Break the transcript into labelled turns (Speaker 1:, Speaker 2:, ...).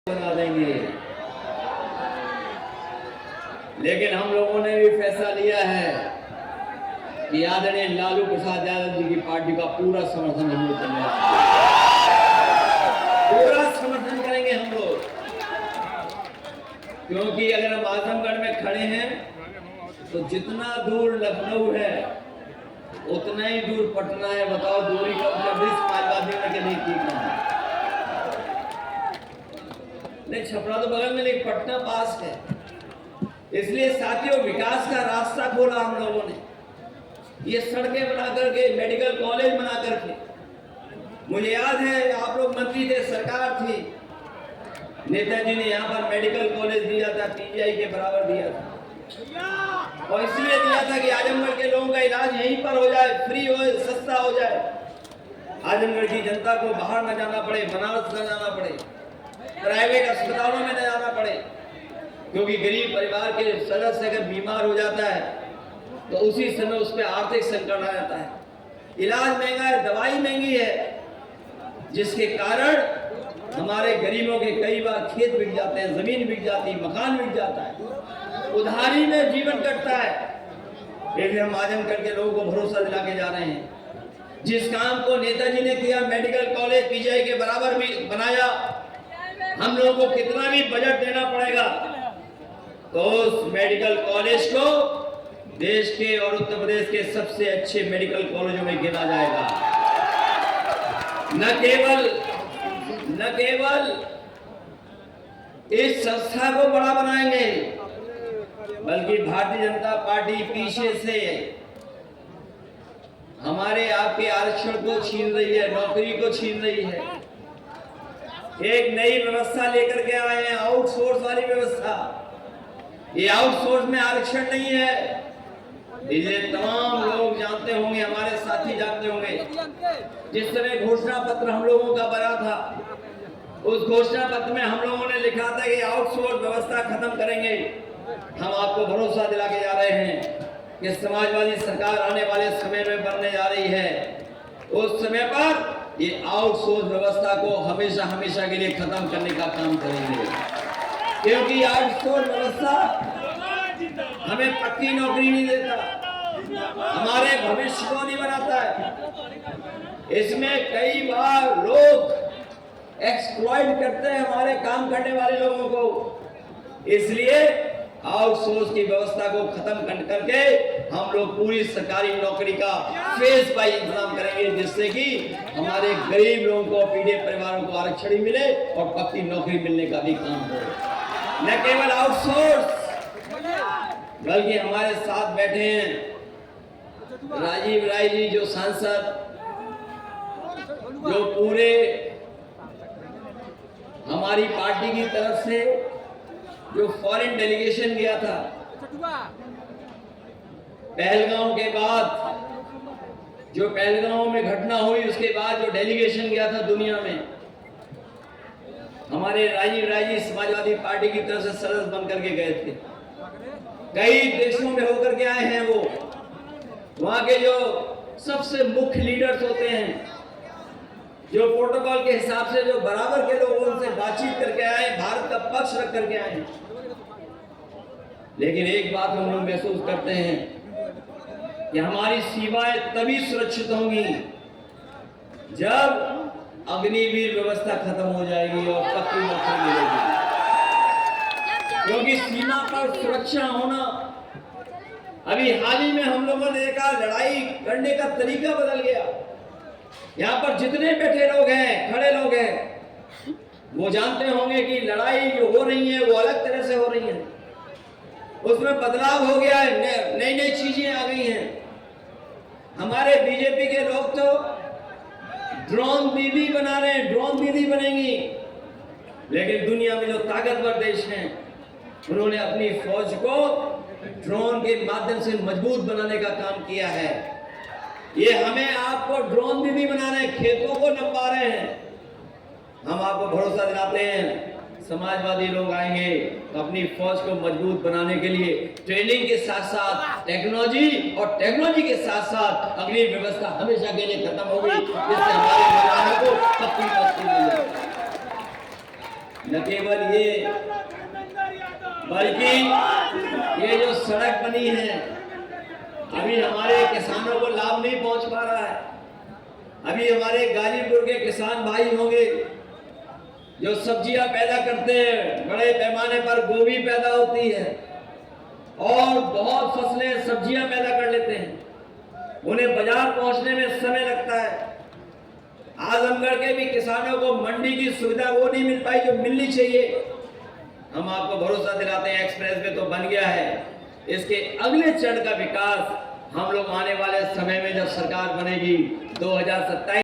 Speaker 1: बना देंगे। लेकिन हम लोगों ने भी फैसला लिया है कि आदरणीय लालू प्रसाद यादव जी की पार्टी का पूरा समर्थन हम लोग करने वाले हैं। पूरा समर्थन करेंगे हम लोग, क्योंकि अगर हम आजमगढ़ में खड़े हैं तो जितना दूर लखनऊ है उतना ही दूर पटना है। बताओ दूरी का समाजवादियों के लिए ठीक है। नहीं, छपरा तो बगल में नहीं, पटना पास है। इसलिए साथियों, विकास का रास्ता खोला हम लोगों ने। ये सड़कें बना करके, मेडिकल कॉलेज बना करके, मुझे याद है आप लोग मंत्री थे, सरकार थी, नेताजी ने यहाँ पर मेडिकल कॉलेज दिया था, पीजीआई के बराबर दिया था। और इसलिए दिया था कि आजमगढ़ के लोगों का इलाज यहीं पर हो जाए, फ्री हो, सस्ता हो जाए। आजमगढ़ की जनता को बाहर न जाना पड़े, बनारस न जाना पड़े, प्राइवेट अस्पतालों में न जाना पड़े। क्योंकि गरीब परिवार के सदस्य अगर बीमार हो जाता है तो उसी समय उस पर आर्थिक संकट आ जाता है। इलाज महंगा है, दवाई महंगी है, जिसके कारण हमारे गरीबों के कई बार खेत बिक जाते हैं, जमीन बिक जाती है, मकान बिक जाता है, उधारी में जीवन कटता है। लेकिन हम आजमगढ़ के लोगों को भरोसा दिला के जा रहे हैं। जिस काम को नेताजी ने किया, मेडिकल कॉलेज पीजीआई के बराबर भी बनाया, हम लोगों को कितना भी बजट देना पड़ेगा तो उस मेडिकल कॉलेज को देश के और उत्तर प्रदेश के सबसे अच्छे मेडिकल कॉलेजों में गिना जाएगा। न केवल इस संस्था को बड़ा बनाएंगे, बल्कि भारतीय जनता पार्टी पीछे से हमारे आपके आरक्षण को छीन रही है, नौकरी को छीन रही है। एक नई व्यवस्था लेकर के आए हैं, आउटसोर्स वाली व्यवस्था। ये आउटसोर्स में आरक्षण नहीं है। ये तमाम लोग जानते होंगे, हमारे साथी जानते होंगे, जिस समय घोषणा पत्र हम लोगों का बना था, उस घोषणा पत्र में हम लोगों ने लिखा था कि आउटसोर्स व्यवस्था खत्म करेंगे। हम आपको भरोसा दिला के जा रहे हैं कि समाजवादी सरकार आने वाले समय में बनने जा रही है। उस समय पर ये आउटसोर्स व्यवस्था को हमेशा हमेशा के लिए खत्म करने का काम करेंगे, क्योंकि आउटसोर्स व्यवस्था हमें पक्की नौकरी नहीं देता, हमारे भविष्य को नहीं बनाता है। इसमें कई बार लोग एक्सप्लॉइट करते हैं हमारे काम करने वाले लोगों को। इसलिए आउटसोर्स की व्यवस्था को खत्म करके हम लोग पूरी सरकारी नौकरी का फेज बाय इंतजाम करेंगे, जिससे कि हमारे गरीब लोगों को, पीड़ित परिवारों को आरक्षण मिले और पक्की नौकरी मिलने का भी काम हो। न केवल आउटसोर्स, बल्कि हमारे साथ बैठे हैं राजीव राय जी, जो सांसद, जो पूरे हमारी पार्टी की तरफ से जो फॉरेन डेलीगेशन गया था पहलगांव के बाद, जो पहलगांव में घटना हुई उसके बाद जो डेलीगेशन गया था दुनिया में, हमारे राजीव राय जी समाजवादी पार्टी की तरफ से सदस्य बन करके गए थे। कई देशों में होकर के आए हैं वो। वहां के जो सबसे मुख्य लीडर्स होते हैं, जो प्रोटोकॉल के हिसाब से जो बराबर के लोग, उनसे बातचीत करके आए, भारत का पक्ष रख करके आए। लेकिन एक बात हम लोग महसूस करते हैं कि हमारी सीमाएं तभी सुरक्षित होंगी जब अग्निवीर व्यवस्था खत्म हो जाएगी और पक्की नौकरी मिलेगी। क्योंकि सीमा पर सुरक्षा होना, अभी हाल ही में हम लोगों ने देखा, लड़ाई करने का तरीका बदल गया। यहाँ पर जितने बैठे लोग हैं, खड़े लोग हैं, वो जानते होंगे कि लड़ाई जो हो रही है वो अलग तरह से हो रही है। उसमें बदलाव हो गया है, नई नई चीजें आ गई हैं। हमारे बीजेपी के लोग तो ड्रोन दीदी बना रहे हैं, ड्रोन दीदी बनेंगी। लेकिन दुनिया में जो ताकतवर देश हैं, उन्होंने अपनी फौज को ड्रोन के माध्यम से मजबूत बनाने का काम किया है। ये हमें आपको ड्रोन दीदी बना रहे हैं, खेतों को नपा रहे हैं। हम आपको भरोसा दिलाते हैं, समाजवादी लोग आएंगे तो अपनी फौज को मजबूत बनाने के लिए ट्रेनिंग के साथ साथ टेक्नोलॉजी, और टेक्नोलॉजी के साथ साथ अग्नि व्यवस्था हमेशा के लिए खत्म होगी, जिससे हमारे परिवारों को पक्की नौकरी मिलेगी। न केवल ये बल्कि ये जो सड़क बनी है अभी हमारे किसानों को लाभ नहीं पहुंच पा रहा है। अभी हमारे गाजीपुर के किसान भाई होंगे जो सब्जियां पैदा करते हैं, बड़े पैमाने पर गोभी पैदा होती है और बहुत फसलें सब्जियां पैदा कर लेते हैं, उन्हें बाजार पहुंचने में समय लगता है। आजमगढ़ के भी किसानों को मंडी की सुविधा वो नहीं मिल पाई जो मिलनी चाहिए। हम आपको भरोसा दिलाते हैं एक्सप्रेस वे तो बन गया है, इसके अगले चरण का विकास हम लोग आने वाले समय में जब सरकार बनेगी 2027